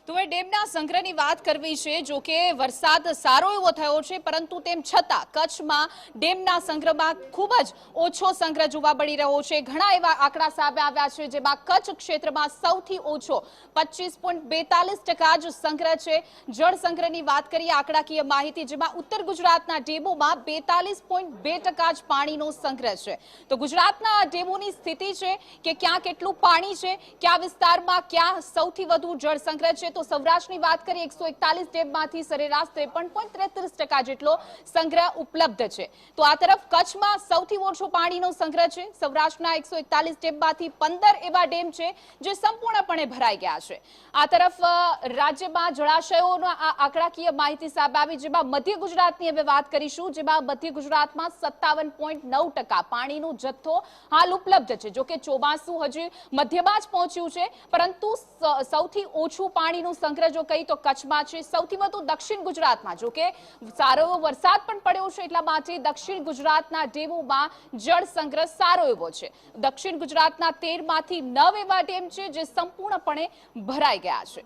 તો એ ડેમના સંગ્રહની વાત કરવી છે। જો કે વરસાદ સારો એવો થયો છે, પરંતુ તેમ છતાં કચ્છમાં ડેમના સંગ્રહમાં ખૂબ જ ઓછો સંગ્રહ જોવા મળી રહ્યો છે। ઘણા એવા આંકડા સામે આવ્યા છે, જેમાં કચ્છ ક્ષેત્રમાં સૌથી ઓછો 25.42% જ સંગ્રહ છે। જળ સંગ્રહની વાત કરીએ, આંકડાકીય માહિતી, જેમાં ઉત્તર ગુજરાતના ડેમોમાં 42.2% જ પાણીનો સંગ્રહ છે। તો ગુજરાતના ડેમોની સ્થિતિ છે કે ક્યાં કેટલું પાણી છે, કયા વિસ્તારમાં ક્યાં સૌથી વધુ જળ સંગ્રહ છે। તો સૌરાષ્ટ્રની વાત કરીએ, 141 ડેમમાંથી સરેરાશ 53.33% જેટલો સંગ્રહ ઉપલબ્ધ છે। તો આ તરફ કચ્છમાં સૌથી ઓછો પાણીનો સંગ્રહ છે। સૌરાષ્ટ્રના 141 ડેમમાંથી 15 એવા ડેમ છે જે સંપૂર્ણપણે ભરાઈ ગયા છે। આ તરફ રાજ્યમાં જળાશયોના આ આંકડાકીય માહિતી સામે આવી, જેમાં મધ્ય ગુજરાતની હવે વાત કરીશું, જેમાં મધ્ય ગુજરાતમાં 57.9% પાણીનો જથ્થો હાલ ઉપલબ્ધ છે। જો કે ચોમાસું હજી મધ્યમાં જ પહોંચ્યું છે, પરંતુ સૌથી ઓછું પાણીનું સંગ્રહ જો કહી તો કચ્છમાં છે। સૌથી વધુ દક્ષિણ ગુજરાતમાં, જો કે સારો એવો વરસાદ પણ પડ્યો છે, એટલા માટે દક્ષિણ ગુજરાતના ડેમોમાં જળ સંગ્રહ સારો એવો છે। દક્ષિણ ગુજરાતના 13માંથી 9 એવા ડેમ છે જે સંપૂર્ણપણે ભરાઈ ગયા છે।